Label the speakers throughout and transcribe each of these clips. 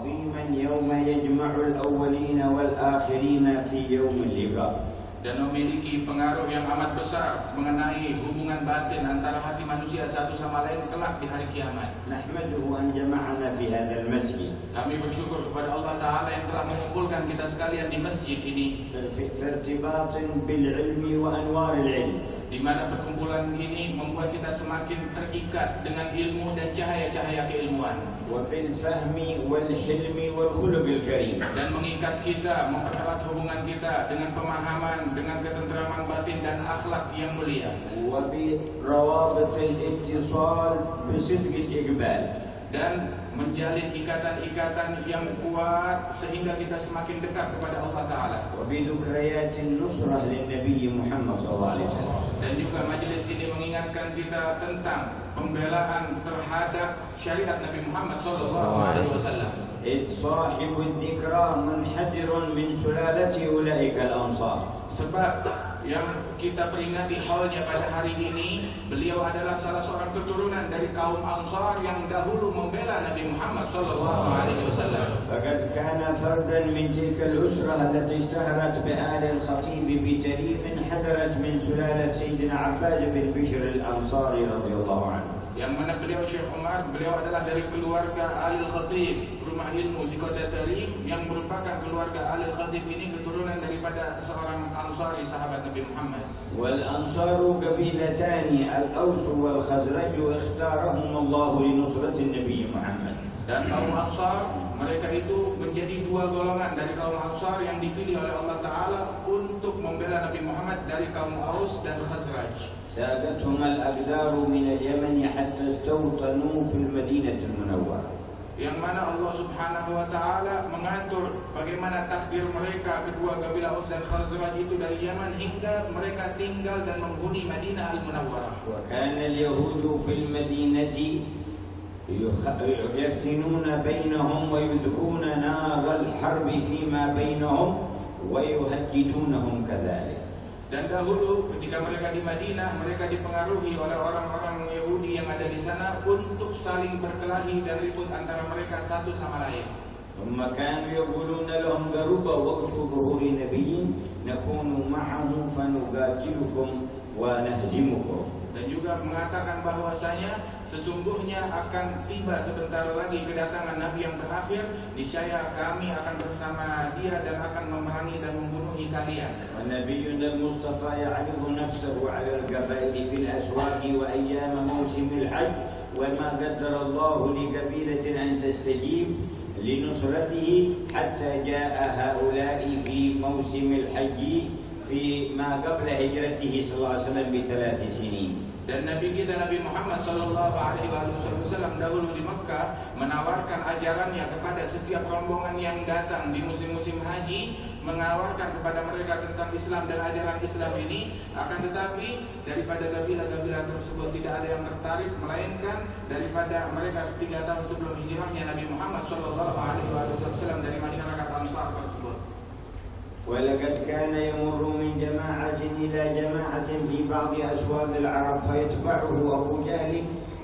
Speaker 1: عظيما يوم يجمع الأولين والآخرين في يوم اللقاء.
Speaker 2: Dan memiliki pengaruh yang amat besar mengenai hubungan batin antara hati manusia satu sama lain kelak di hari kiamat.
Speaker 1: نحمده أن جمعنا في هذا المسجد.
Speaker 2: Kami bersyukur kepada Allah Ta'ala yang telah mengumpulkan kita sekalian di masjid ini,
Speaker 1: في ارتباط بالعلم وأنوار العلم.
Speaker 2: di mana perkumpulan ini membuat kita semakin terikat dengan ilmu dan cahaya-cahaya keilmuan,
Speaker 1: وبالفهم والحلم والخلق الكريم.
Speaker 2: dan mengikat kita, mempererat hubungan kita dengan pemahaman, dengan ketenteraman batin dan akhlak yang mulia,
Speaker 1: وبروابط الاتصال بصدق الإقبال.
Speaker 2: dan menjalin ikatan-ikatan yang kuat sehingga kita semakin dekat kepada Allah Ta'ala.
Speaker 1: وبذكريات النصرة للنبي محمد صلى الله عليه وسلم.
Speaker 2: Dan juga majelis ini mengingatkan kita tentang pembelaan terhadap syariat Nabi Muhammad SAW.
Speaker 1: إذ صاحب الذكرى منحدر من سلالة أولئك الأنصار.
Speaker 2: Sebab yang kita peringati haulnya pada hari ini, beliau adalah salah seorang keturunan dari kaum Ansar yang dahulu membela Nabi Muhammad SAW.
Speaker 1: فقد كان فردا من تلك الأسرة التي اشتهرت بآل الخطيب بتريم حدرت من سلالة سيدنا عباد بن بشر الأنصاري رضي الله عنه.
Speaker 2: Yang mana beliau Syekh Umar, beliau adalah dari keluarga Alil Khatib, rumah ilmu di kota Tarim, yang merupakan keluarga Alil Khatib ini keturunan daripada seorang Ansari sahabat Nabi Muhammad.
Speaker 1: والأنصار قبيلتان الأوس والخزرج اختارهم الله لنصرة النبي محمد.
Speaker 2: Dan kaum Ansar, mereka itu menjadi dua golongan dari kaum Ansar yang dipilih oleh Allah Ta'ala untuk membela Nabi Muhammad dari kaum Aus dan Khazraj.
Speaker 1: ساقتهم الأقدار من اليمن حتى استوطنوا في المدينة المنورة.
Speaker 2: Yang mana Allah Subhanahu wa Ta'ala mengatur bagaimana takdir mereka, kedua kabilah Aus dan Khazraj itu dari Yaman hingga mereka tinggal dan menghuni Madinah Al-Munawwarah.
Speaker 1: وكان اليهود في المدينة يفتنون بينهم ويذكون نار الحرب فيما بينهم ويهددونهم كذلك.
Speaker 2: Dan dahulu ketika mereka di Madinah, mereka dipengaruhi oleh orang-orang Yahudi yang ada di sana untuk saling berkelahi dan ribut antara mereka satu sama lain.
Speaker 1: ثم كانوا يقولون لهم قرب وقت ظهور نبي نكون معه فنقاتلكم ونهزمكم.
Speaker 2: Dan juga mengatakan bahwasanya sesungguhnya akan tiba sebentar lagi kedatangan Nabi yang terakhir, niscaya kami akan bersama dia dan akan memerangi dan membunuhi kalian.
Speaker 1: ونبينا المصطفى يعرض نفسه على القبائل في الأسواق وأيام موسم الحج وما قدر الله لقبيلة أن تستجيب لنصرته حتى جاء هؤلاء في موسم الحج في ما قبل هجرته صلى الله عليه وسلم ب3 سنين.
Speaker 2: Dan Nabi kita Nabi Muhammad sallallahu alaihi wasallam dahulu di Mekkah menawarkan ajarannya kepada setiap rombongan yang datang di musim-musim haji, menawarkan kepada mereka tentang Islam dan ajaran Islam ini. Akan tetapi daripada kabilah-kabilah tersebut tidak ada yang tertarik, melainkan daripada mereka 3 tahun sebelum hijrahnya Nabi Muhammad sallallahu alaihi wasallam dari masyarakat Ansar tersebut.
Speaker 1: ولقد كان يمر من جماعة إلى جماعة في بعض أسواق العرب فيتبعه أبو جهل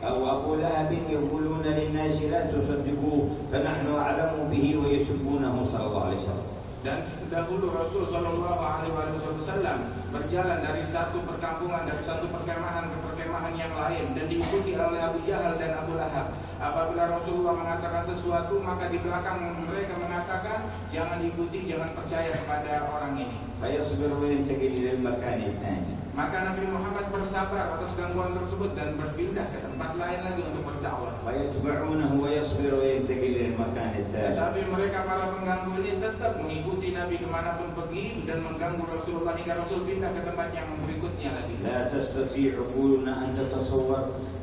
Speaker 1: أو أبو لهب يقولون للناس لا تصدقوه فنحن أعلم به ويسبونه صلى الله عليه وسلم.
Speaker 2: Dan dahulu Rasul sallallahu alaihi wasallam berjalan dari satu perkampungan, dari satu perkemahan ke perkemahan yang lain, dan diikuti oleh Abu Jahal dan Abu Lahab. Apabila Rasulullah mengatakan sesuatu, maka di belakang mereka mengatakan jangan ikuti, jangan percaya kepada orang ini.
Speaker 1: فيصبر وينتقل إلى المكان الثاني.
Speaker 2: Maka Nabi Muhammad bersabar atas gangguan tersebut dan berpindah ke tempat lain lagi untuk berdakwah.
Speaker 1: فيتبعونه ويصبر وينتقل إلى المكان الثالث.
Speaker 2: Tapi mereka para pengganggu ini tetap mengikuti Nabi kemanapun pergi dan mengganggu Rasulullah hingga Rasul pindah ke tempat yang berikutnya lagi.
Speaker 1: لا تستطيع عقولنا أن تتصور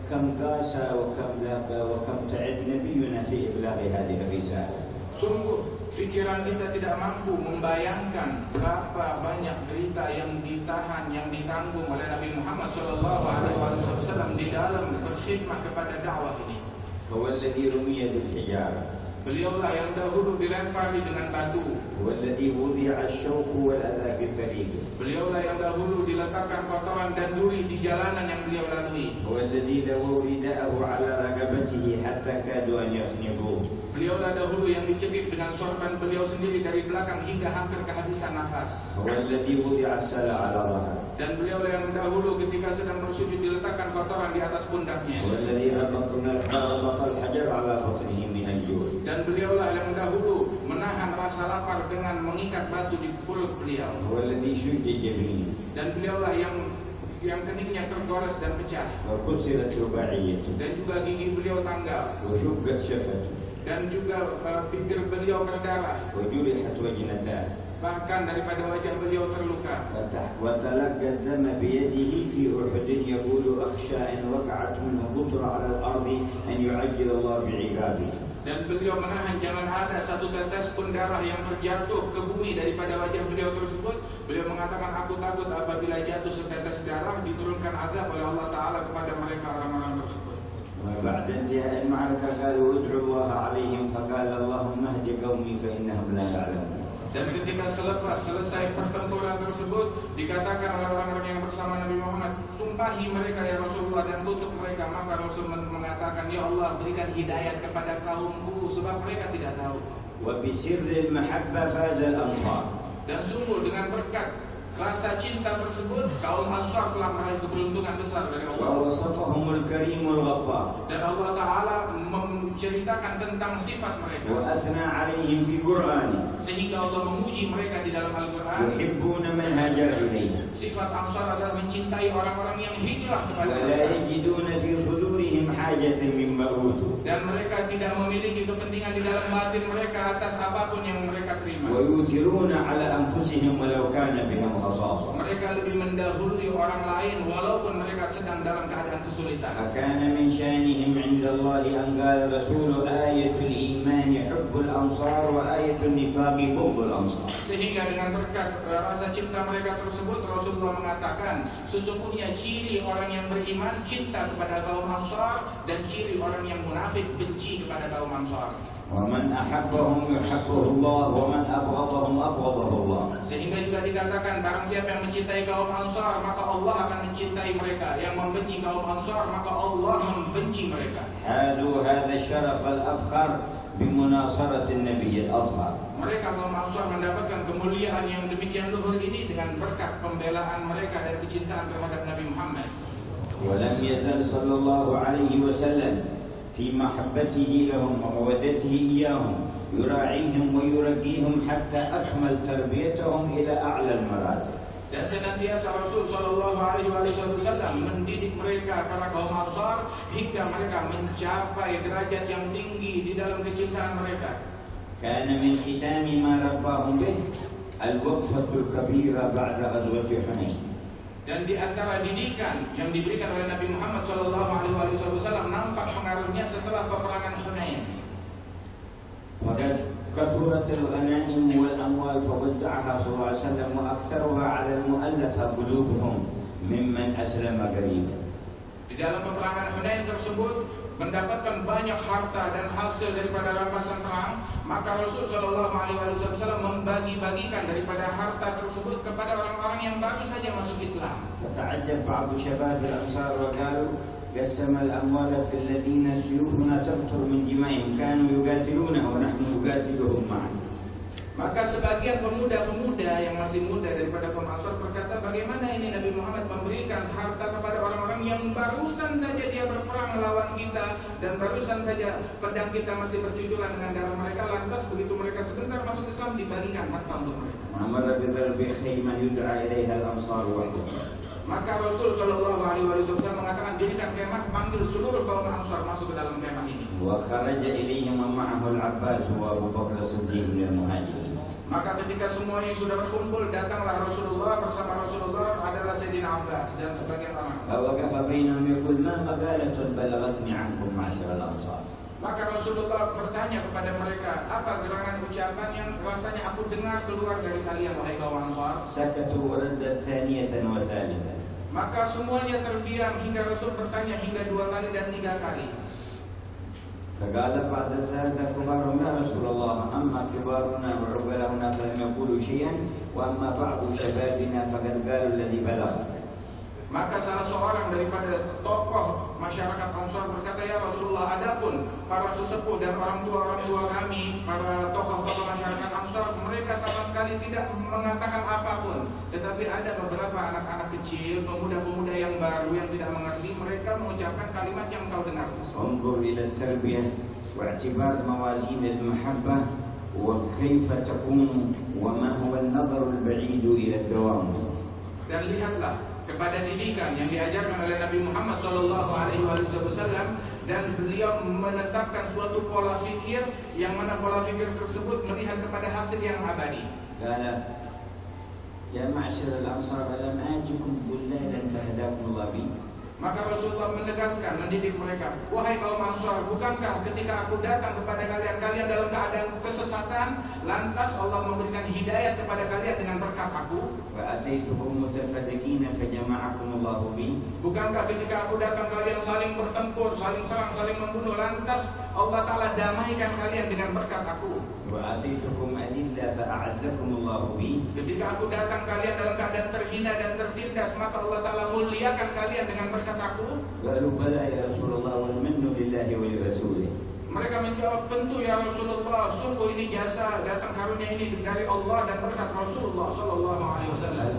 Speaker 1: كم قاسى وكم لابى وكم تعب نبينا في إبلاغ هذه الرسالة.
Speaker 2: Sungguh pikiran kita tidak mampu membayangkan berapa banyak derita yang ditahan, yang ditanggung oleh Nabi Muhammad SAW di dalam berkhidmat kepada dakwah ini.
Speaker 1: هو الذي رمي بالحجارة.
Speaker 2: Beliaulah yang dahulu dilempari dengan batu.
Speaker 1: هو الذي وضع الشوك والأذى في طريقه.
Speaker 2: Beliaulah yang dahulu diletakkan kotoran dan duri di jalanan yang beliau lalui.
Speaker 1: هو الذي لووا رداءه على رقبته حتى كادوا أن يخنقوه.
Speaker 2: Beliaulah dahulu yang dicekik dengan sorban beliau sendiri dari belakang hingga hampir kehabisan nafas.
Speaker 1: هو الذي وضع السلع على ظهره.
Speaker 2: Dan beliaulah yang dahulu ketika sedang bersujud diletakkan kotoran di atas pundaknya.
Speaker 1: هو الذي ربط الحجر على بطنه من الجوع.
Speaker 2: Dan beliaulah yang dahulu menahan rasa lapar dengan mengikat batu di perut beliau.
Speaker 1: هو الذي شج جبينه.
Speaker 2: Dan beliaulah yang keningnya tergores dan pecah.
Speaker 1: وكسرت رباعيته.
Speaker 2: Dan juga gigi beliau tanggal.
Speaker 1: وشقت شفته.
Speaker 2: Dan juga bibir beliau berdarah.
Speaker 1: وجرحت وجنتاه.
Speaker 2: Bahkan daripada wajah beliau terluka.
Speaker 1: وتلقى الدم بيده في أحد يقول أخشى إن وقعت منه قطرة على الأرض أن يعجل الله بعقابه.
Speaker 2: Dan beliau menahan jangan ada satu tetes pun darah yang terjatuh ke bumi daripada wajah beliau tersebut. Beliau mengatakan, aku takut apabila jatuh setetes darah diturunkan azab oleh Allah Ta'ala kepada mereka orang-orang tersebut.
Speaker 1: وبعد انتهاء المعركة قالوا ادعوا الله عليهم فقال اللهم اهد قومي فإنهم لا يعلمون.
Speaker 2: Dan ketika selesai pertempuran tersebut, dikatakan oleh orang-orang yang bersama Nabi Muhammad, sumpahi mereka ya Rasulullah dan kutuk mereka. Maka Rasul mengatakan, ya Allah berikan hidayat kepada kaumku sebab mereka tidak tahu.
Speaker 1: وبسر المحبة فاز الأنصار.
Speaker 2: Dan sungguh dengan berkat rasa cinta tersebut, kaum Ansar telah meraih keberuntungan besar dari Allah.
Speaker 1: ووصفهم الكريم الغفار.
Speaker 2: Dan Allah Ta'ala menceritakan tentang sifat mereka.
Speaker 1: وأثنى عليهم في قرآنه.
Speaker 2: Sehingga Allah memuji mereka di dalam Al-Quran.
Speaker 1: يحبون من هاجر إليهم.
Speaker 2: Sifat Ansar adalah mencintai orang-orang yang hijrah kepada
Speaker 1: ولا
Speaker 2: mereka.
Speaker 1: يجدون في صدورهم حاجة مما أوتوا.
Speaker 2: Dan mereka tidak memiliki kepentingan di dalam batin mereka atas apapun yang mereka terima.
Speaker 1: ويؤثرون على أنفسهم ولو كان بهم خصاصة.
Speaker 2: Mereka lebih mendahului orang lain walaupun mereka sedang dalam keadaan kesulitan.
Speaker 1: فكان من شأنهم عند الله أن قال رسول آية الإيمان حب الأنصار وآية النفاق بغض الأنصار.
Speaker 2: Sehingga dengan berkat rasa cinta mereka tersebut, Rasulullah mengatakan, sesungguhnya ciri orang yang beriman cinta kepada kaum Ansar, dan ciri orang yang munafik benci kepada kaum Ansar.
Speaker 1: ومن أحبهم يحبه الله ومن أبغضهم أبغضه الله.
Speaker 2: Sehingga juga dikatakan, barang siapa yang mencintai kaum Ansar maka Allah akan mencintai mereka, yang membenci kaum Ansar maka Allah membenci mereka.
Speaker 1: هذا الشرف الأفخر بمناصرة النبي الأطهر.
Speaker 2: Mereka kaum Ansar mendapatkan kemuliaan yang demikian luhur ini dengan berkat pembelaan mereka dan kecintaan terhadap Nabi Muhammad.
Speaker 1: ولم يزل صلى الله عليه وسلم في محبته لهم ومودته إياهم يراعيهم ويرقيهم حتى أكمل تربيتهم إلى أعلى المراتب.
Speaker 2: Dan senantiasa Rasul Shallallahu Alaihi Wasallam mendidik mereka para kaum Ansar hingga mereka mencapai derajat yang tinggi di dalam kecintaan mereka.
Speaker 1: كان من ختام ما رباهم به الوقفة الكبيرة بعد غزوة حنين.
Speaker 2: Dan di antara didikan yang diberikan oleh Nabi Muhammad Shallallahu Alaihi Wasallam nampak pengaruhnya setelah peperangan Hunain.
Speaker 1: فقد كثرت الغنائم والأموال فوزعها صلى الله عليه وسلم وأكثرها على المؤلفة قلوبهم ممن أسلم قريبا.
Speaker 2: Di dalam peperangan Hunain tersebut mendapatkan banyak harta dan hasil daripada rampasan perang, maka Rasul Shallallahu Alaihi Wasallam membagi-bagikan daripada harta tersebut kepada orang-orang yang baru saja masuk Islam.
Speaker 1: فتعجب بعض شباب الأنصار وقالوا قسم الأموال في الذين سيوفنا تقطر من دمائهم كانوا يقاتلونه ونحن نقاتلهم معا.
Speaker 2: Maka sebagian pemuda-pemuda yang masih muda daripada kaum Ansar berkata, bagaimana ini Nabi Muhammad memberikan harta kepada orang-orang yang barusan saja dia berperang melawan kita, dan barusan saja pedang kita masih bercucuran dengan darah mereka, lantas begitu mereka sebentar masuk Islam dibagikan harta untuk mereka.
Speaker 1: ومر بضرب خيمة يدعى إليها الأنصار وحدهم.
Speaker 2: Maka Rasul Shallallahu Alaihi Wasallam mengatakan, dirikan kemah, panggil seluruh kaum Ansar masuk ke dalam kemah ini.
Speaker 1: وخرج إليهم ومعه العباس وأبو بكر الصديق من المهاجرين.
Speaker 2: Maka ketika semuanya sudah berkumpul, datanglah Rasulullah, bersama Rasulullah adalah Sayyidina Abbas dan sebagian orang.
Speaker 1: فوقف بينهم يقول ما مقالة بلغتني عنكم معشر الأنصار.
Speaker 2: Maka Rasulullah bertanya kepada mereka, apa gerangan ucapan yang rasanya aku dengar keluar dari kalian wahai kaum Ansar?
Speaker 1: سكتوا وردت ثانية وثالثة.
Speaker 2: Maka semuanya terdiam hingga Rasul bertanya hingga 2 kali dan 3 kali.
Speaker 1: فقال بعد الثالثة كبارهم يا رسول الله أما كبارنا وعقلاؤنا فلم يقولوا شيئا وأما بعض شبابنا فقد قالوا الذي بلغك.
Speaker 2: Maka salah seorang daripada tokoh masyarakat Ansar berkata, "Ya Rasulullah, adapun para sesepuh dan orang tua kami, para tokoh-tokoh masyarakat Ansar, mereka sama sekali tidak mengatakan apapun. Tetapi ada beberapa anak-anak kecil, pemuda-pemuda yang baru yang tidak mengerti, mereka mengucapkan kalimat yang kau dengar."
Speaker 1: انظر إلى التربية واعتبار موازين المحبة وكيف تكون وما هو النظر البعيد إلى الدوام.
Speaker 2: Dan lihatlah kepada didikan yang diajarkan oleh Nabi Muhammad SAW, dan beliau menetapkan suatu pola fikir yang mana pola fikir tersebut melihat kepada hasil yang abadi.
Speaker 1: قال يا معشر الأنصار ألم آتكم ضلالا فهداكم الله بي.
Speaker 2: Maka Rasulullah menegaskan, mendidik mereka, "Wahai kaum Ansar, bukankah ketika aku datang kepada kalian dalam keadaan kesesatan, lantas Allah memberikan hidayat kepada kalian dengan berkat aku?
Speaker 1: وآتيتكم متفرقين فجمعكم الله بي.
Speaker 2: Bukankah ketika aku datang kalian saling bertempur, saling serang, saling membunuh, lantas Allah Ta'ala damaikan kalian dengan berkat aku?
Speaker 1: وآتيتكم أذلة فأعزكم الله بي.
Speaker 2: Ketika aku datang kalian dalam keadaan terhina dan tertindas, maka Allah Ta'ala muliakan kalian dengan berkat aku?"
Speaker 1: قالوا بلى يا رسول الله والمن لله ولرسوله.
Speaker 2: Mereka menjawab, "Tentu ya Rasulullah, sungguh ini jasa datang karunia ini dari Allah dan berkat Rasulullah SAW."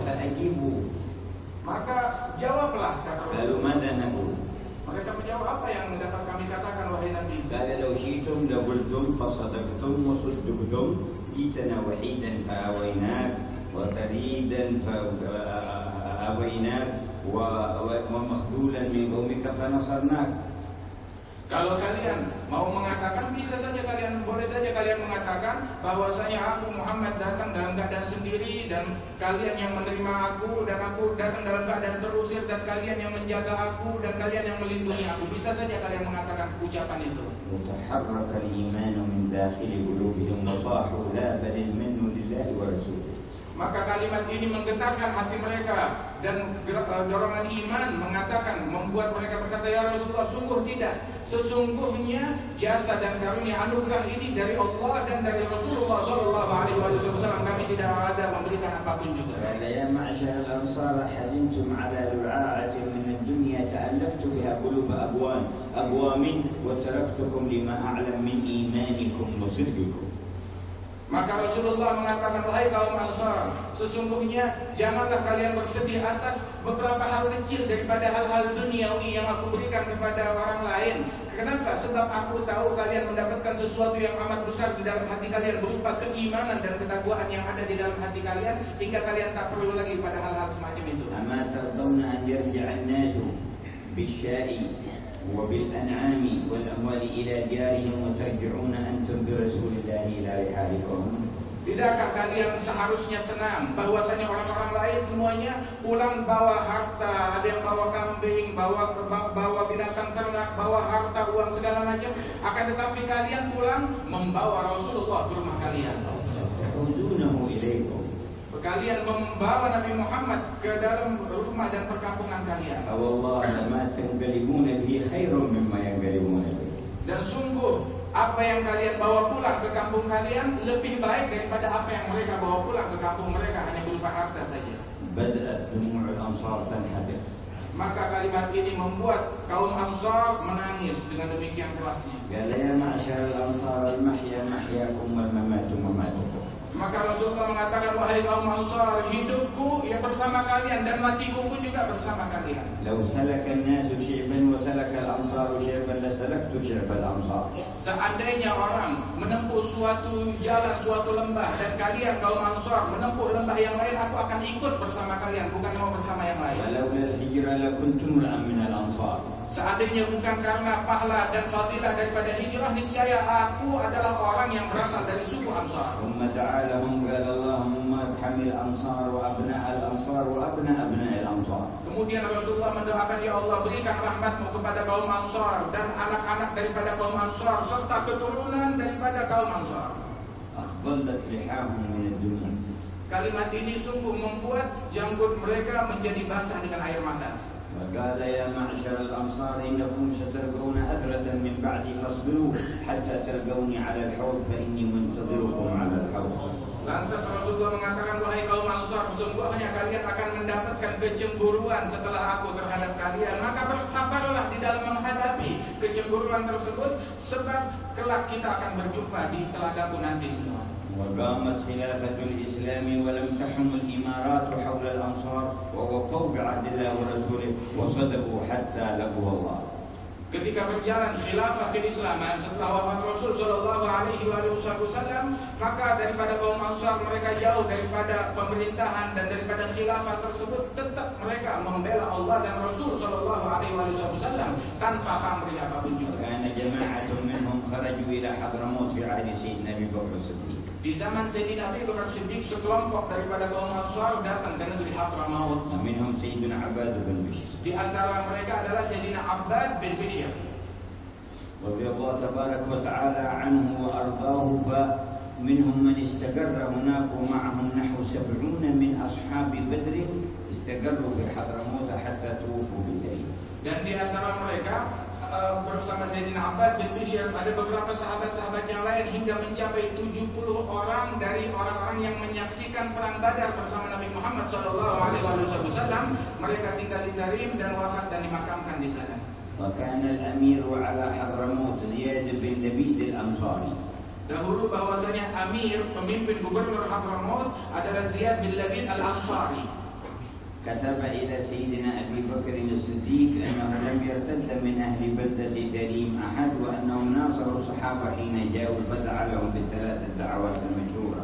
Speaker 1: فأجيبوا.
Speaker 2: Maka jawablah, kata
Speaker 1: قالوا
Speaker 2: Rasulullah.
Speaker 1: ماذا نقول؟
Speaker 2: Mereka menjawab, "Apa yang dapat kami katakan wahai Nabi?"
Speaker 1: قال لو شئتم لقلتم فصدقتم وصدقتم جئتنا وحيدا فآويناك وطريدا فآويناك ومخذولا من قومك فنصرناك.
Speaker 2: Kalau kalian mau mengatakan, bisa saja kalian, boleh saja kalian mengatakan bahwasanya aku Muhammad datang dalam keadaan sendiri dan kalian yang menerima aku, dan aku datang dalam keadaan terusir dan kalian yang menjaga aku dan kalian yang melindungi aku. Bisa saja kalian mengatakan ucapan itu.
Speaker 1: وتحرك الإيمان من داخل قلوبهم وصاحوا لا بل المن لله ورسوله.
Speaker 2: Maka kalimat ini menggetarkan hati mereka, dan dorongan iman mengatakan, membuat mereka berkata, "Ya Rasulullah, sungguh tidak. Sesungguhnya jasa dan karunia anugerah ini dari Allah dan dari Rasulullah SAW. Kami tidak ada memberikan apapun juga."
Speaker 1: قال يا معشر الأنصار حزنتم على رعاعة من الدنيا تألفت بها قلوب أقوام وتركتكم لما أعلم من إيمانكم وصدقكم.
Speaker 2: Maka Rasulullah mengatakan, "Wahai kaum Ansar, sesungguhnya janganlah kalian bersedih atas beberapa hal kecil daripada hal-hal duniawi yang aku berikan kepada orang lain. Kenapa? Sebab aku tahu kalian mendapatkan sesuatu yang amat besar di dalam hati kalian, berupa keimanan dan ketakwaan yang ada di dalam hati kalian, hingga kalian tak perlu lagi pada hal-hal semacam itu."
Speaker 1: أما ترضون أن يرجع الناس بالشاء وبالأنعام والأموال إلى ديارهم وترجعون أنتم برسول الله إلى رحالكم.
Speaker 2: Tidakkah kalian seharusnya senang bahwasanya orang-orang lain semuanya pulang bawa harta, ada yang bawa kambing, bawa binatang ternak, bawa harta, uang segala macam, akan tetapi kalian pulang membawa Rasulullah ke rumah kalian.
Speaker 1: تحوزونه إليكم.
Speaker 2: Kalian membawa Nabi Muhammad ke dalam rumah dan perkampungan kalian.
Speaker 1: والله ما تنقلبون به خير مما ينقلبون به.
Speaker 2: Dan sungguh apa yang kalian bawa pulang ke kampung kalian lebih baik daripada apa yang mereka bawa pulang ke kampung mereka, hanya berupa harta saja.
Speaker 1: بدأت دموع الأنصار تنحدر.
Speaker 2: Maka kalimat ini membuat kaum Ansar menangis dengan demikian kerasnya.
Speaker 1: قال يا معشر الأنصار المحيا محياكم والممات مماتكم.
Speaker 2: Maka Rasulullah mengatakan, "Wahai kaum Ansar, hidupku ya bersama kalian dan matiku pun juga bersama kalian."
Speaker 1: لو سلك الناس شعبا وسلك الأنصار شعبا لسلكت شعب الأنصار.
Speaker 2: Seandainya orang menempuh suatu jalan, suatu lembah, dan kalian kaum Ansar menempuh lembah yang lain, aku akan ikut bersama kalian, bukan mau bersama yang lain.
Speaker 1: ولولا الهجرة لكنت امرأ من الأنصار.
Speaker 2: Seandainya bukan karena pahala dan fadilah daripada hijrah, niscaya aku adalah orang yang berasal dari suku Ansar.
Speaker 1: ثم دعا لهم قال اللهم ارحم الأنصار وأبناء الأنصار وأبناء أبناء الأنصار.
Speaker 2: Kemudian Rasulullah mendoakan, "Ya Allah, berikan rahmatmu kepada kaum Ansar dan anak-anak daripada kaum Ansar serta keturunan daripada kaum Ansar."
Speaker 1: أخضلت لحاهم من الدنيا.
Speaker 2: Kalimat ini sungguh membuat janggut mereka menjadi basah dengan air mata.
Speaker 1: وقال يا معشر الأنصار إنكم ستلقون أثرة من بعدي فاصبروا حتى تلقوني على الحوض فإني منتظركم على الحوض.
Speaker 2: Lantas Rasulullah mengatakan, wahai kaum Ansar, sesungguhnya kalian akan mendapatkan kecemburuan setelah aku terhadap kalian. Maka bersabarlah di dalam menghadapi kecemburuan tersebut, sebab kelak kita akan berjumpa di telagaku nanti semua.
Speaker 1: وقامت خلافة الإسلام ولم تحم الإمارات حول الأنصار ووفوا بعهد الله ورسوله وصدقوا حتى لقوا الله.
Speaker 2: Ketika berjalan khilafah keislaman setelah wafat Rasul Shallallahu Alaihi Wasallam, maka daripada kaum Ansar mereka jauh daripada pemerintahan dan daripada khilafah tersebut, tetap mereka membela Allah dan Rasul Shallallahu Alaihi Wasallam tanpa pamrih apapun juga.
Speaker 1: Karena جماعة منهم خرجوا إلى حضرموت في عهد سيدنا أبي بكر الصديق.
Speaker 2: Di zaman Sayyidina Abi Bakar Siddiq, sekelompok daripada kaum Ansar datang ke negeri Hadramaut.
Speaker 1: منهم سيدنا عباد بن بشر.
Speaker 2: Di antara mereka adalah Sayyidina Abbad bin Bishr.
Speaker 1: رضي الله تبارك وتعالى عنه وأرضاه. فمنهم من استقر هناك ومعهم نحو 70 من أصحاب بدر استقروا في حضرموت حتى توفوا بالتاريخ.
Speaker 2: Dan di antara mereka bersama Sayyidina Abbad bin Bishr ada beberapa sahabat-sahabat yang lain hingga mencapai 70 orang dari orang-orang yang menyaksikan perang Badar bersama Nabi Muhammad SAW. Mereka tinggal di Tarim dan wafat dan dimakamkan di sana.
Speaker 1: وكان الأمير على حضرموت زياد بن لبيد الأنصاري.
Speaker 2: Dahulu bahwasanya Amir, pemimpin gubernur Hadramaut adalah Ziyad bin Labid al-Ansari.
Speaker 1: كتب إلى سيدنا أبي بكر الصديق أنه لم يرتد من أهل بلدة تريم أحد وأنهم ناصروا الصحابة حين جاءوا فدعا لهم بالثلاث الدعوات المشهورة.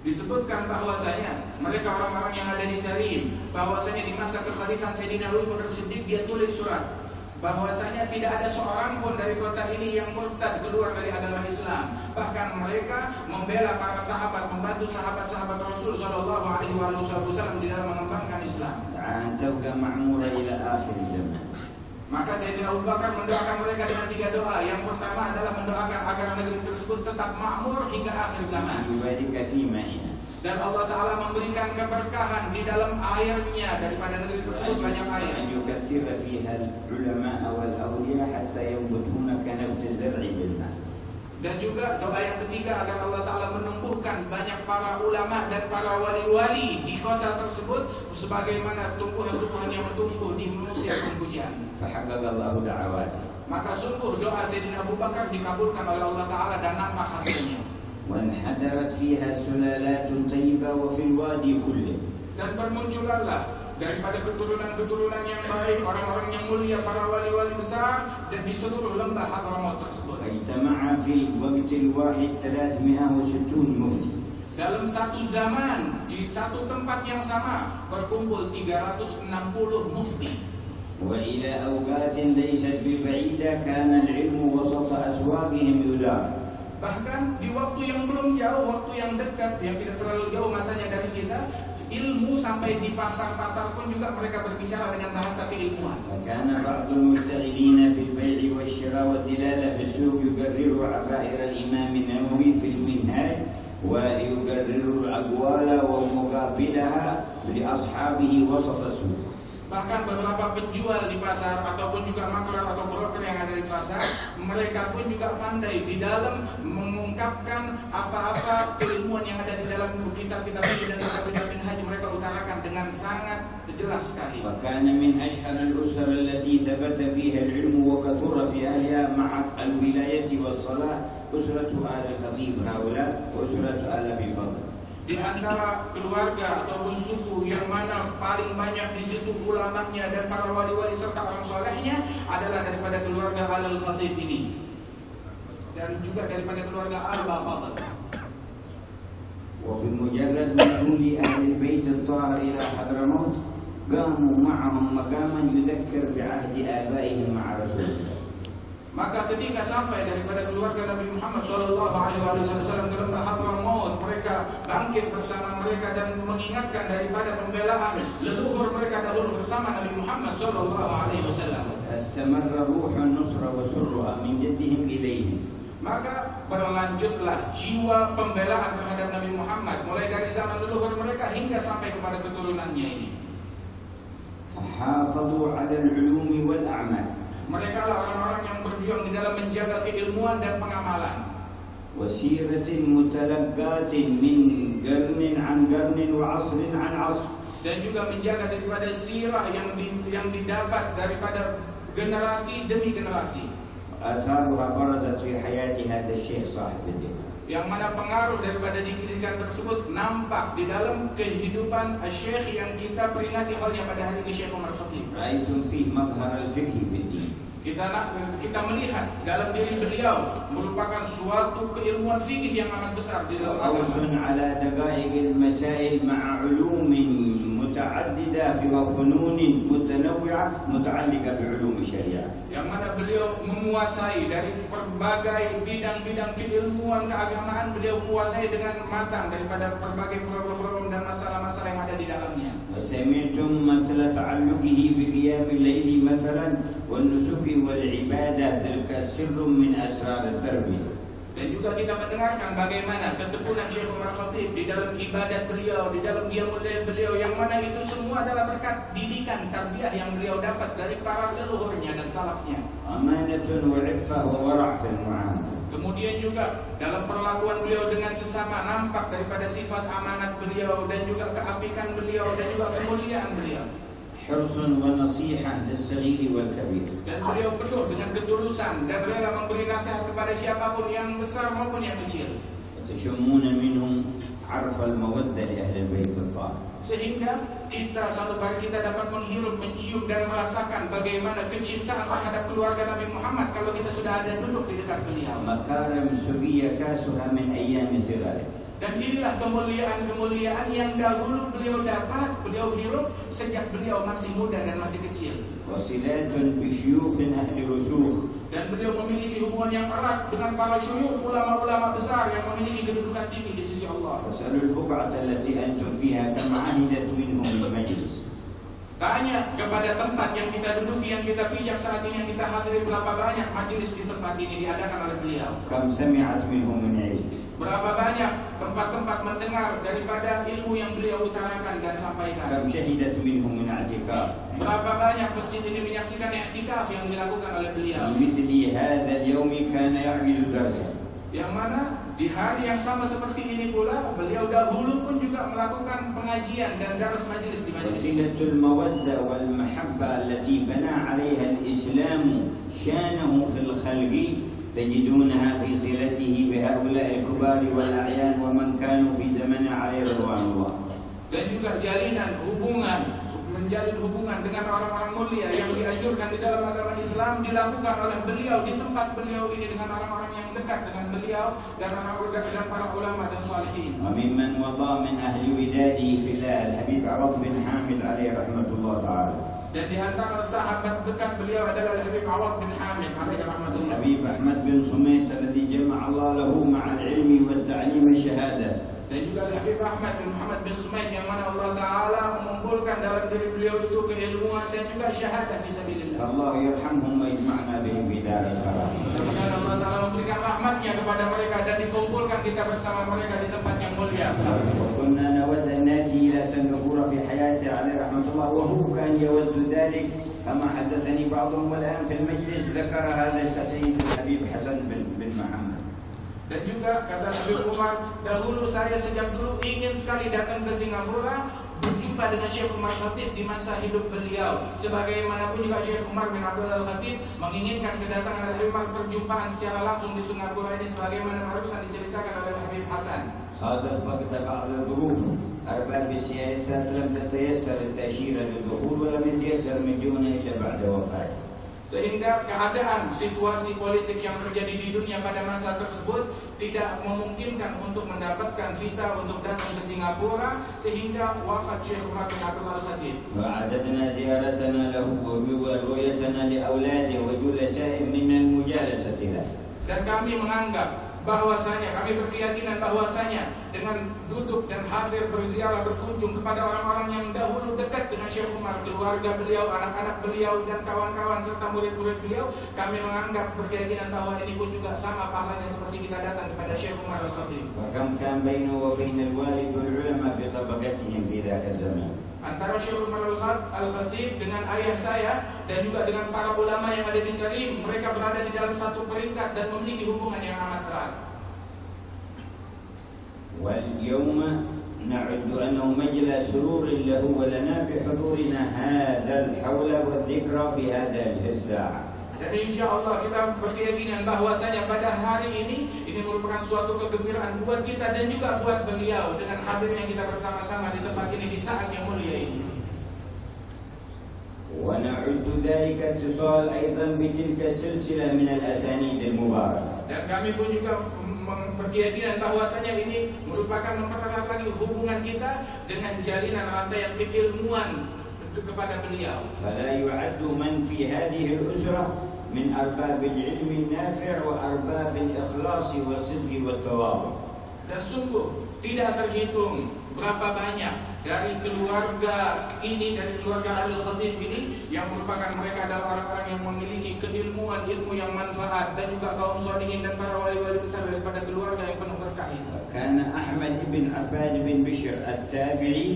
Speaker 2: Disebutkan bahwasanya mereka orang-orang yang ada di Tarim, bahwasanya di masa kekhalifahan Sayyidina Abu Bakar Siddiq dia tulis surat bahwasanya tidak ada seorang pun dari kota ini yang murtad keluar dari agama Islam. Bahkan mereka membela para sahabat, membantu sahabat-sahabat Rasul Shallallahu Alaihi Wasallam di dalam mengembangkan Islam. Maka Sayyidina Abu Bakar mendoakan mereka dengan 3 doa. Yang pertama adalah mendoakan agar negeri tersebut tetap makmur hingga akhir zaman. Dan Allah Ta'ala memberikan keberkahan di dalam airnya, daripada negeri tersebut banyak air. Dan juga doa yang ketiga agar Allah Ta'ala menumbuhkan banyak para ulama dan para wali-wali di kota tersebut sebagaimana tumbuhan-tumbuhan yang bertumbuh di musim penghujan. Maka sungguh doa Sayyidina Abu Bakar dikabulkan oleh Allah Ta'ala dan nampak hasilnya.
Speaker 1: وانحدرت فيها سلالات طيبة وفي الوادي كله.
Speaker 2: Dan bermunculanlah daripada keturunan-keturunan yang baik, orang-orang yang mulia, para wali-wali besar, dan di seluruh lembah Hadramaut tersebut.
Speaker 1: اجتمع في الوقت الواحد 360 مفتي.
Speaker 2: Dalam satu zaman, di satu tempat yang sama, berkumpul 360 mufti.
Speaker 1: وإلى أوقات ليست ببعيدة كان العلم وسط أسواقهم يدار.
Speaker 2: Bahkan di waktu yang belum jauh, waktu yang dekat, yang tidak terlalu jauh masanya dari kita, ilmu sampai di pasar-pasar pun juga mereka berbicara dengan bahasa keilmuan.
Speaker 1: وكان بعض المشتغلين بالبيع والشراء والدلالة في السوق يقرر عبائر الإمام النووي في المنهاج ويقرر الأقوال ومقابلها لأصحابه وسط السوق.
Speaker 2: Bahkan beberapa penjual di pasar ataupun juga makler atau broker yang ada di pasar, mereka pun juga pandai di dalam mengungkapkan apa-apa keilmuan yang ada di dalam kitab-kitab ini dan kitab-kitab minhaj, mereka utarakan dengan sangat jelas sekali.
Speaker 1: وكان من أشهر الأسر التي ثبت فيها العلم وكثر في أهلها مع الولاية والصلاة أسرة آل الخطيب هؤلاء وأسرة آل أبي فضل.
Speaker 2: Di antara keluarga ataupun suku yang mana paling banyak di situ ulamanya dan para wali-wali serta orang solehnya adalah daripada keluarga Al-Khatib ini, dan juga daripada keluarga Al-Bafadl.
Speaker 1: وبمجرد وصول أهل البيت الطاهر إلى حضرموت قاموا معهم مقاما يذكر بعهد آبائهم مع رسول الله.
Speaker 2: Maka ketika sampai daripada keluarga Nabi Muhammad SAW ke lembah Hadramaut, mereka bangkit bersama mereka dan mengingatkan daripada pembelaan leluhur mereka dahulu bersama Nabi Muhammad SAW.
Speaker 1: استمر روح النصرة وسرها من جدهم إليهم.
Speaker 2: Maka berlanjutlah jiwa pembelaan terhadap Nabi Muhammad mulai dari zaman leluhur mereka hingga sampai kepada keturunannya ini.
Speaker 1: فحافظوا على العلوم والأعمال.
Speaker 2: Mereka lah orang-orang yang berjuang di dalam menjaga keilmuan dan pengamalan.
Speaker 1: وسيرة متلقاة من قرن عن قرن وعصر عن عصر.
Speaker 2: Dan juga menjaga daripada sirah yang didapat daripada generasi demi generasi.
Speaker 1: آثارها برزت في حياة هذا الشيخ صاحب الذكر.
Speaker 2: Yang mana pengaruh daripada dikirimkan tersebut nampak di dalam kehidupan Syekh yang kita peringati halnya pada hari ini, Syekh Umar Khatib.
Speaker 1: رأيتم فيه مظهر الفقه في الدين.
Speaker 2: Kita melihat dalam diri beliau merupakan suatu keilmuan fikih yang amat besar di dalam agama.
Speaker 1: وحرص على دقائق المسائل مع علوم متعددة وفنون متنوعة متعلقة بعلوم الشريعة.
Speaker 2: Yang mana beliau menguasai dari berbagai bidang-bidang keilmuan keagamaan, beliau kuasai dengan matang daripada berbagai problem-problem dan masalah-masalah yang ada di dalamnya.
Speaker 1: وسمعتم مثل تعلقه بقيام الليل مثلا والنسك والعبادة ذلك سر من أسرار التربية.
Speaker 2: Dan juga kita mendengarkan bagaimana ketekunan Syekh Umar Khatib di dalam ibadat beliau, di dalam qiyamul lail beliau, yang mana itu semua adalah berkat didikan tarbiyah yang beliau dapat dari para leluhurnya dan salafnya.
Speaker 1: أمانة وعفة وورع في المعاملة.
Speaker 2: Kemudian juga dalam perlakuan beliau dengan sesama nampak daripada sifat amanat beliau dan juga keapikan beliau dan juga kemuliaan beliau.
Speaker 1: حرص ونصيحة للصغير والكبير.
Speaker 2: Dan beliau penuh dengan ketulusan dan rela memberi nasihat kepada siapapun yang besar maupun yang kecil.
Speaker 1: وتشمون منهم عرف المودة لأهل البيت الطاهر.
Speaker 2: Sehingga satu hari kita dapat menghirup, mencium dan merasakan bagaimana kecintaan terhadap keluarga Nabi Muhammad kalau kita sudah ada duduk di dekat beliau.
Speaker 1: مكارم سرية كاسها من أيام صغره.
Speaker 2: Dan inilah kemuliaan-kemuliaan yang dahulu beliau dapat, beliau hirup sejak beliau masih muda dan masih kecil.
Speaker 1: وصلات بشيوخ أهل رسوخ.
Speaker 2: Dan beliau memiliki hubungan yang erat dengan para syuyukh, ulama-ulama besar yang memiliki kedudukan tinggi di sisi Allah.
Speaker 1: واسألوا البقعة التي أنتم فيها كم عهدت منهم المجلس.
Speaker 2: Tanya kepada tempat yang kita duduki, yang kita pijak saat ini, yang kita hadiri, berapa banyak majelis di tempat ini diadakan oleh beliau.
Speaker 1: كم سمعت منهم من علم.
Speaker 2: Berapa banyak tempat-tempat mendengar daripada ilmu yang beliau utarakan dan sampaikan.
Speaker 1: كم شهدت منهم من اعتكاف.
Speaker 2: Berapa banyak masjid ini menyaksikan i'tikaf yang dilakukan oleh beliau.
Speaker 1: مثل هذا اليوم كان يعقد درسا.
Speaker 2: Yang mana di hari yang sama seperti ini pula beliau dahulu pun juga melakukan pengajian dan daras majelis di majelis.
Speaker 1: وسيلة المودة والمحبة التي بنى عليها الإسلام شانه في الخلق تجدونها في صلته بهؤلاء الكبار والأعيان ومن كانوا في زمنه عليه رضوان الله. Dan juga menjalin hubungan dengan orang-orang mulia yang dianjurkan di dalam agama Islam dilakukan oleh beliau di tempat beliau ini dengan orang-orang yang dekat dengan beliau dan orang-orang dan para ulama dan salihin. وممن مضى من أهل وداده في الله الحبيب عوض بن حامد عليه رحمة الله تعالى. Dan di antara sahabat dekat beliau adalah Habib Awad bin Hamid alaihi rahmatullah. Habib Ahmad bin Sumayt alladhi jama'a Allah lahu ma'a al-ilmi wa at-ta'lim syahada. Dan juga Habib Ahmad bin Muhammad bin Sumayt yang mana Allah Ta'ala mengumpulkan dalam diri beliau itu keilmuan dan juga syahadah fi sabilillah. Allah yarhamhum wa yajma'na bihim fi daril karam. Mudah-mudahan Allah Ta'ala memberikan rahmatnya kepada mereka dan dikumpulkan kita bersama mereka di tempat yang mulia. Kunna nawadda an nati ila Singapura fi hayati alaihi rahmatullah wa huwa kan yawaddu dhalik kama hadathani ba'dhum wal an fi al-majlis dzakara hadha as-sayyid Habib Hasan bin Muhammad. Dan juga kata Habib Umar, dahulu saya sejak dulu ingin sekali datang ke Singapura berjumpa dengan Syekh Umar Khatib di masa hidup beliau. Sebagaimanapun juga Syekh Umar bin Abdul Khatib menginginkan kedatangan Habib Umar, perjumpaan secara langsung di Singapura ini sebagaimana barusan diceritakan oleh Habib Hasan. صادف وقت بعض الظروف أرباب السياسات لم تتيسر التأشيرة للدخول ولم يتيسر من دونه إلا بعد وفاته. Sehingga keadaan situasi politik yang terjadi di dunia pada masa tersebut tidak memungkinkan untuk mendapatkan visa untuk datang ke Singapura sehingga wafat Syekh Umar bin Abdul Khatib. وأعددنا زيارتنا له ورؤيتنا لأولاده وجلساء من المجالسة له. Dan kami menganggap bahwasanya, kami berkeyakinan bahwasanya dengan duduk dan hadir berziarah berkunjung kepada orang-orang yang dahulu dekat dengan Syekh Umar, keluarga beliau, anak-anak beliau dan kawan-kawan serta murid-murid beliau, kami menganggap berkeyakinan bahwa ini pun juga sama pahalanya seperti kita datang kepada Syekh Umar Al-Khatib. وكم كان بينه وبين الوالد والعلماء في طبقتهم في ذاك الزمان. Antara Syekh Umar Al-Khatib dengan ayah saya dan juga dengan para ulama yang ada di Karim, mereka berada di dalam satu peringkat dan memiliki hubungan yang amat erat. واليوم نعد أنه مجلى سرور له ولنا بحضورنا هذا الحول والذكرى في هذه الساعة.
Speaker 2: Dan insya Allah kita berkeyakinan bahwasanya pada hari ini merupakan suatu kegembiraan buat kita dan juga buat beliau dengan hadirnya kita bersama-sama di tempat ini di saat yang mulia ini.
Speaker 1: ونعد ذلك اتصال أيضا بتلك السلسلة من الأسانيد المباركة.
Speaker 2: Dan kami pun juga berkeyakinan bahwasanya ini merupakan mempererat lagi hubungan kita dengan jalinan rantaian keilmuan kepada beliau.
Speaker 1: فلا يعد من في هذه الأسرة من أرباب العلم النافع وأرباب الإخلاص والصدق والتواضع.
Speaker 2: Dan sungguh tidak terhitung berapa banyak dari keluarga ini, dari keluarga Ahlul Khatib ini yang merupakan mereka adalah orang-orang yang memiliki keilmuan, ilmu yang manfaat, dan juga kaum sholihin dan para wali-wali besar daripada keluarga yang penuh berkah ini.
Speaker 1: كان أحمد بن عباد بن بشر التابعي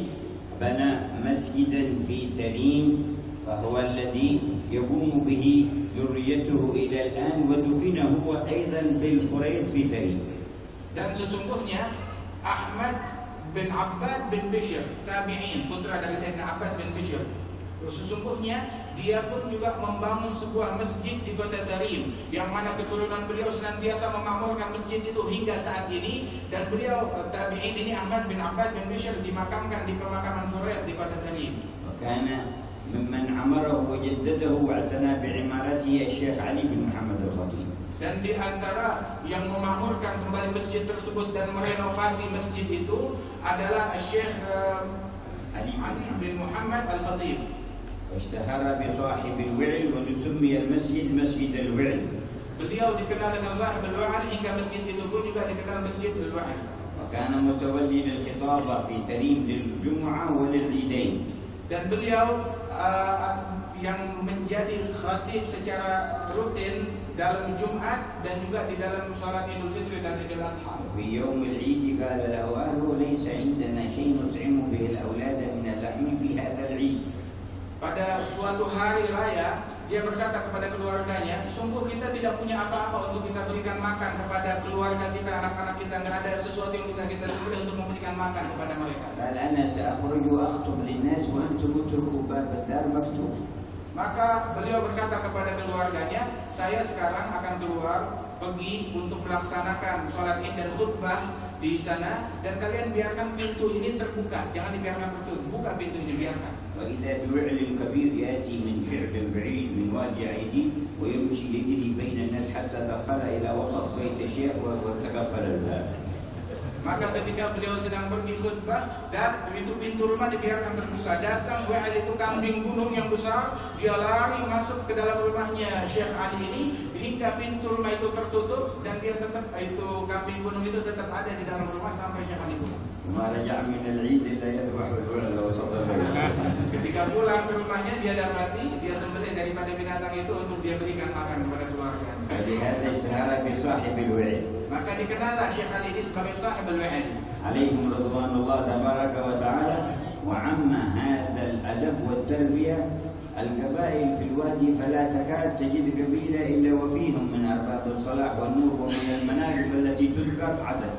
Speaker 1: بنى مسجدا في تريم فهو الذي يقوم به ذريته إلى الآن ودفن هو أيضا بالفريض في تريم.
Speaker 2: Dan sesungguhnya Ahmad bin Abbad bin Bishr tabi'in, putra dari Sayyidina Abbad bin Bishr, sesungguhnya dia pun juga membangun sebuah masjid di kota Tarim, yang mana keturunan beliau senantiasa memakmurkan masjid itu hingga saat ini. Dan beliau tabi'in ini Ahmad bin Abbad bin Bishr dimakamkan di pemakaman Furaid di kota Tarim.
Speaker 1: وكان ممن عمره وجدده واعتنى بعمارته الشيخ علي بن محمد الخطيب.
Speaker 2: Dan di antara yang memakmurkan kembali masjid tersebut dan merenovasi masjid itu adalah Syekh Ali bin Muhammad Al-Khatib.
Speaker 1: واشتهر بصاحب الوعل وسمي المسجد مسجد الوعل.
Speaker 2: Beliau dikenal dengan Sahib Al-Wa'al hingga masjid itu pun juga dikenal Masjid Al-Wa'al.
Speaker 1: وكان متولي للخطابة في تريم للجمعة وللعيدين.
Speaker 2: Dan beliau yang menjadi khatib secara rutin dalam Jumat dan juga di dalam salat Idul Fitri dan Idul Adha.
Speaker 1: في يوم العيد قال له أهله ليس عندنا شيء نطعم به الأولاد من اللحم في هذا العيد.
Speaker 2: Pada suatu hari raya, dia berkata kepada keluarganya, sungguh kita tidak punya apa-apa untuk kita berikan makan kepada keluarga kita, anak-anak kita, nggak ada sesuatu yang bisa kita sembelih untuk memberikan makan kepada mereka.
Speaker 1: قال أنا سأخرج وأخطب للناس وأنتم اتركوا باب الدار مفتوح.
Speaker 2: Maka beliau berkata kepada keluarganya, saya sekarang akan keluar pergi untuk melaksanakan sholat id dan khutbah di sana, dan kalian biarkan pintu ini terbuka, jangan dibiarkan tertutup, buka pintu ini, biarkan.
Speaker 1: وإذا بوعل كبير يأتي من شعب بعيد من وادي عيدين ويمشي يجري بين الناس حتى دخل إلى وسط بيت الشيخ وتقفل الباب.
Speaker 2: Maka ketika beliau sedang pergi khutbah dan pintu rumah dibiarkan terbuka, datang Wa'al itu kambing gunung yang besar, dia lari masuk ke dalam rumahnya Syekh Ali ini hingga pintu rumah itu tertutup, dan dia tetap itu kambing gunung itu tetap ada di dalam rumah sampai Syekh Ali pulang. Ketika pulang ke rumahnya dia dapati dia sembelih daripada binatang itu untuk dia berikan makan kepada keluarga. Maka dikenallah Syekh Ali ini sebagai Sahib Al-Wa'al.
Speaker 1: عليهم رضوان الله تبارك وتعالى. وعم هذا الأدب والتربية القبائل في الوادي فلا تكاد تجد قبيلة إلا وفيهم من أرباب الصلاح والنور ومن المناقب التي تذكر عدد.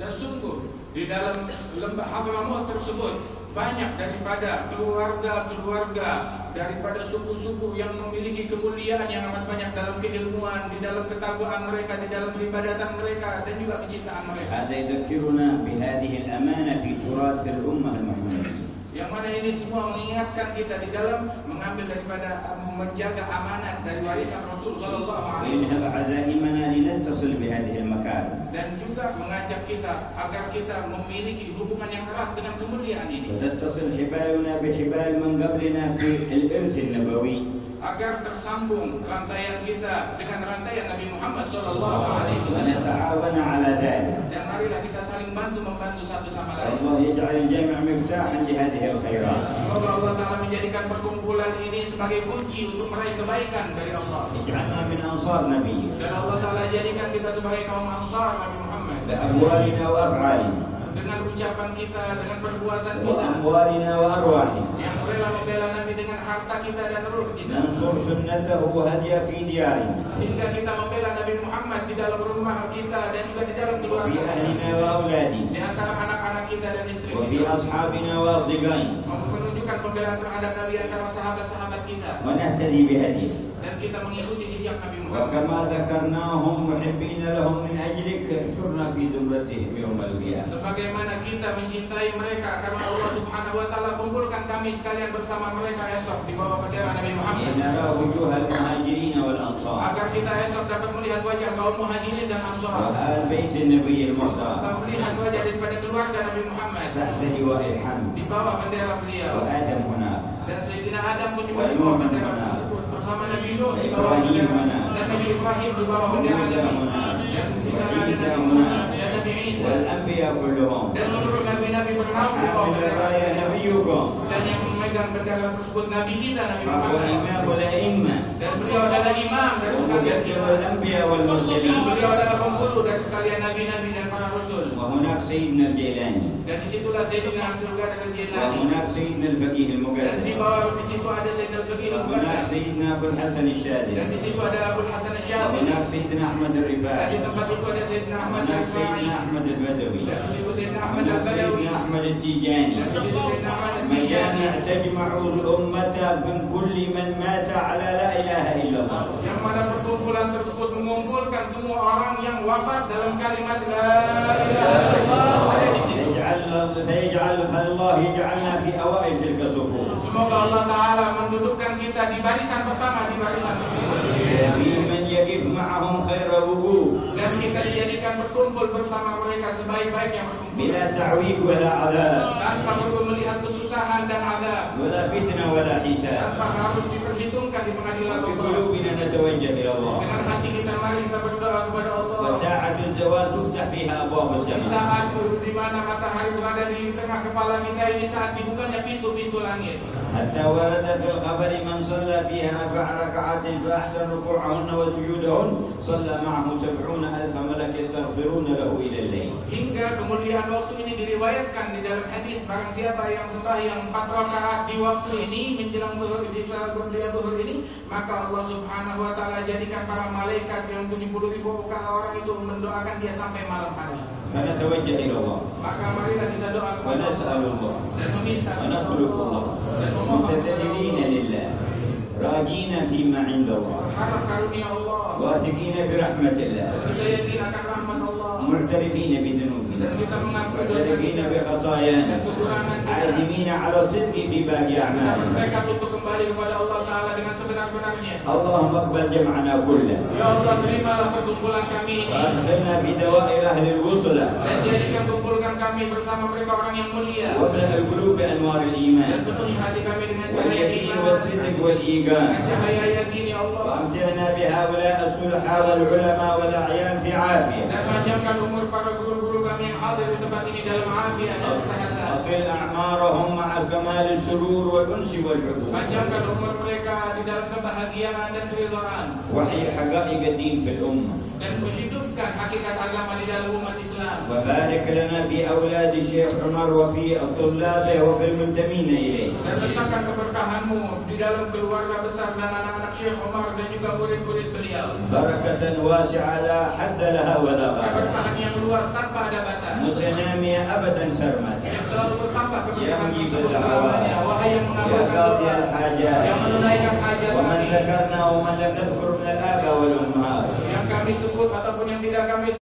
Speaker 2: Dan sungguh di dalam lembah Hadramaut tersebut banyak daripada keluarga-keluarga, daripada suku-suku yang memiliki kemuliaan yang amat banyak dalam keilmuan, di dalam ketakwaan mereka, di dalam peribadatan mereka, dan juga kecintaan mereka.
Speaker 1: هذا يذكرنا بهذه الأمانة في تراث الأمة المحمدية.
Speaker 2: Yang mana ini semua mengingatkan kita di dalam mengambil daripada menjaga amanat dari warisan Rasul sallallahu alaihi wasallam.
Speaker 1: عزائمنا لنتصل بهذه المكارم.
Speaker 2: Dan juga mengajak kita agar kita memiliki hubungan yang erat dengan kemuliaan ini.
Speaker 1: وتتصل حبالنا بحبال من قبلنا في الإرث النبوي.
Speaker 2: Agar tersambung rantaian kita dengan rantaian Nabi Muhammad sallallahu alaihi wasallam.
Speaker 1: ونتعاون على ذلك.
Speaker 2: Dan marilah kita saling membantu satu sama lain.
Speaker 1: الله يجعل الجمع مفتاحا لهذه الخيرات.
Speaker 2: Semoga Allah Ta'ala menjadikan perkumpulan ini sebagai kunci untuk meraih kebaikan dari Allah.
Speaker 1: اجعلنا من أنصار نبيه.
Speaker 2: Dan Allah Ta'ala jadikan kita sebagai kaum Ansar Nabi Muhammad.
Speaker 1: بأقوالنا وأفعالنا.
Speaker 2: dengan ucapan kita, dengan perbuatan kita,
Speaker 1: وأموالنا وأرواحنا
Speaker 2: yang rela membela Nabi dengan harta kita dan ruh kita,
Speaker 1: ننصر سنته وهديه في ديارنا
Speaker 2: hingga kita membela Nabi Muhammad di dalam rumah kita dan juga di dalam keluarga
Speaker 1: وفي
Speaker 2: kita,
Speaker 1: أهلنا وأولادنا
Speaker 2: di antara anak-anak kita dan istri
Speaker 1: وفي
Speaker 2: kita,
Speaker 1: أصحابنا وأصدقائنا
Speaker 2: menunjukkan pembelaan terhadap Nabi antara sahabat-sahabat kita,
Speaker 1: ونهتدي بهديه.
Speaker 2: dan kita mengikuti jejak Nabi Muhammad.
Speaker 1: وكما ذكرناهم محبين لهم من أجلك احشرنا في زمرتهم يوم القيامة.
Speaker 2: Sebagaimana kita mencintai mereka karena Allah Subhanahu wa taala, kumpulkan kami sekalian bersama mereka esok di bawah bendera Nabi Muhammad.
Speaker 1: لنرى وجوه المهاجرين والأنصار
Speaker 2: Agar kita esok dapat melihat wajah kaum muhajirin dan ansar,
Speaker 1: وآل بيت النبي المختار
Speaker 2: dapat melihat wajah daripada keluarga Nabi Muhammad
Speaker 1: تحت لواء الحمد
Speaker 2: di bawah bendera beliau,
Speaker 1: وآدم هناك
Speaker 2: dan Sayyidina Adam pun juga di bawah bendera tersebut, bersama Nabi Nuh di bawah bendera, dan Nabi Ibrahim di bawah bendera
Speaker 1: وموسى
Speaker 2: Nabi,
Speaker 1: هناك
Speaker 2: dan di sana ada
Speaker 1: وعيسى
Speaker 2: Nabi Musa
Speaker 1: هناك
Speaker 2: dan Nabi Isa,
Speaker 1: والأنبياء كلهم
Speaker 2: dan seluruh nabi-nabi bernaung di bawah
Speaker 1: حامل
Speaker 2: bendera,
Speaker 1: الراية نبيكم
Speaker 2: dan yang memegang bendera tersebut Nabi kita Nabi
Speaker 1: فهو
Speaker 2: Muhammad,
Speaker 1: إمام الأئمة
Speaker 2: dan beliau adalah imam dari sekalian
Speaker 1: ومقدم
Speaker 2: imam.
Speaker 1: الأنبياء والمرسلين.
Speaker 2: Beliau adalah penghulu dari sekalian nabi-nabi dan para rasul.
Speaker 1: وهناك سيدنا الجيلاني
Speaker 2: Dan disitulah Sayyidina Abdul Qadir Al-Jilani.
Speaker 1: وهناك سيدنا الفقيه
Speaker 2: Dan di
Speaker 1: المقدم
Speaker 2: bawah di situ ada Sayyidina Al-Faqih
Speaker 1: وهناك
Speaker 2: Al-Muqaddam.
Speaker 1: سيدنا أبو الحسن
Speaker 2: Dan
Speaker 1: الشاذلي
Speaker 2: di situ ada Abdul Hasan Asy-Syadzili.
Speaker 1: وهناك سيدنا أحمد
Speaker 2: Dan di
Speaker 1: الرفاعي
Speaker 2: tempat itu ada Sayyidina Ahmad
Speaker 1: وهناك
Speaker 2: Al-Rifai.
Speaker 1: سيدنا أحمد البدوي
Speaker 2: Dan di situ Sayyidina Ahmad
Speaker 1: وهناك
Speaker 2: Al-Badawi.
Speaker 1: سيدنا أحمد التيجاني
Speaker 2: Dan di situ Sayyidina Ahmad Al-Tijani.
Speaker 1: مجامع تجمع الأمة من كل من مات على لا إله إلا الله.
Speaker 2: Yang mana perkumpulan tersebut mengumpulkan semua orang yang wafat dalam kalimat La ilaha illallah ada di situ.
Speaker 1: فالله يجعلنا في أوائل تلك الصفوف.
Speaker 2: Semoga Allah Ta'ala mendudukkan kita di barisan pertama di barisan tersebut.
Speaker 1: وفي من يقف معهم خير وقوف
Speaker 2: Dan kita dijadikan berkumpul bersama mereka sebaik-baiknya berkumpul,
Speaker 1: بلا تعويق ولا عذاب
Speaker 2: tanpa perlu melihat kesusahan dan azab,
Speaker 1: ولا فتنة ولا حساب.
Speaker 2: tanpa harus diperhitungkan di pengadilan Allah.
Speaker 1: بقلوبنا نتوجه إلى الله.
Speaker 2: Dengan hati kita mari kita berdoa kepada Allah.
Speaker 1: وساعة الزوال تفتح فيها أبواب
Speaker 2: Di
Speaker 1: السماء.
Speaker 2: saat di mana matahari berada di tengah kepala kita ini, saat dibukanya pintu-pintu langit.
Speaker 1: حتى ورد في الخبر من صلى فيها 4 ركعات فأحسن ركوعهن وسجودهن صلى معه 70,000 ملك يستغفرون له إلى الليل.
Speaker 2: Hingga kemudian waktu ini diriwayatkan di dalam hadis, barang siapa yang sembahyang 4 rakaat di waktu ini menjelang zuhur, di saat berdiam zuhur ini, maka Allah Subhanahu wa taala jadikan para malaikat yang 70.000 orang itu mendoakan dia sampai malam hari.
Speaker 1: فنتوجه إلى الله
Speaker 2: Maka marilah kita doa kepada
Speaker 1: ونسأل
Speaker 2: Allah
Speaker 1: الله
Speaker 2: dan meminta
Speaker 1: ونطلب الله
Speaker 2: dan memohon
Speaker 1: متذللين لله راجين فيما عند الله
Speaker 2: harap karunia Allah,
Speaker 1: واثقين برحمة الله
Speaker 2: dan kita yakin akan rahmat Allah,
Speaker 1: معترفين بذنوبنا
Speaker 2: dan kita mengakui dosa
Speaker 1: معترفين
Speaker 2: kita dan
Speaker 1: بخطايانا
Speaker 2: kekurangan kita,
Speaker 1: عازمين على الصدق في باقي أعمالنا.
Speaker 2: mereka untuk kembali kepada Allah Ta'ala dengan sebenar-benarnya.
Speaker 1: اللهم اقبل جمعنا كله
Speaker 2: Ya Allah, terimalah perkumpulan kami ini
Speaker 1: وادخلنا في دوائر أهل الوصلة
Speaker 2: dan jadikan kumpulkan kami bersama mereka orang yang mulia,
Speaker 1: واملأ القلوب بأنوار
Speaker 2: dan
Speaker 1: الإيمان
Speaker 2: penuhi hati kami dengan cahaya
Speaker 1: واليقين
Speaker 2: iman,
Speaker 1: والصدق
Speaker 2: dengan
Speaker 1: والإيقان
Speaker 2: cahaya yakin ya Allah,
Speaker 1: وأمتعنا بهؤلاء الصلحاء والعلماء والأعيان في عافية.
Speaker 2: dan panjangkan umur para guru-guru kami yang hadir di tempat ini dalam afiat dan kesehatan.
Speaker 1: أطل أعمارهم مع كمال السرور والأنس والحضور.
Speaker 2: Panjangkan umur mereka di dalam kebahagiaan dan keridhaan,
Speaker 1: وحي حقائق الدين في الأمة.
Speaker 2: dan menghidupkan hakikat agama di dalam umat Islam.
Speaker 1: وبارك لنا في أولاد الشيخ عمر وفي طلابه وفي المنتمين إليه.
Speaker 2: Dan letakkan keberkahan-Mu di dalam keluarga besar dan anak-anak Syekh Umar dan juga murid-murid beliau.
Speaker 1: بركة واسعة لا حد لها ولا غاية.
Speaker 2: Keberkahan yang luas tanpa ada batas,
Speaker 1: متنامية أبدا سرمدا.
Speaker 2: yang selalu bertambah keberkahan
Speaker 1: Ya
Speaker 2: tersebut
Speaker 1: mujibul
Speaker 2: selamanya.
Speaker 1: da'wat.
Speaker 2: Wahai yang
Speaker 1: يا
Speaker 2: mengabulkan
Speaker 1: قاضي
Speaker 2: doa,
Speaker 1: الحاجات
Speaker 2: yang menunaikan hajat
Speaker 1: ومن
Speaker 2: kami,
Speaker 1: ذكرنا ومن لم نذكر من الآباء والأمهات
Speaker 2: yang kami sebut ataupun yang tidak kami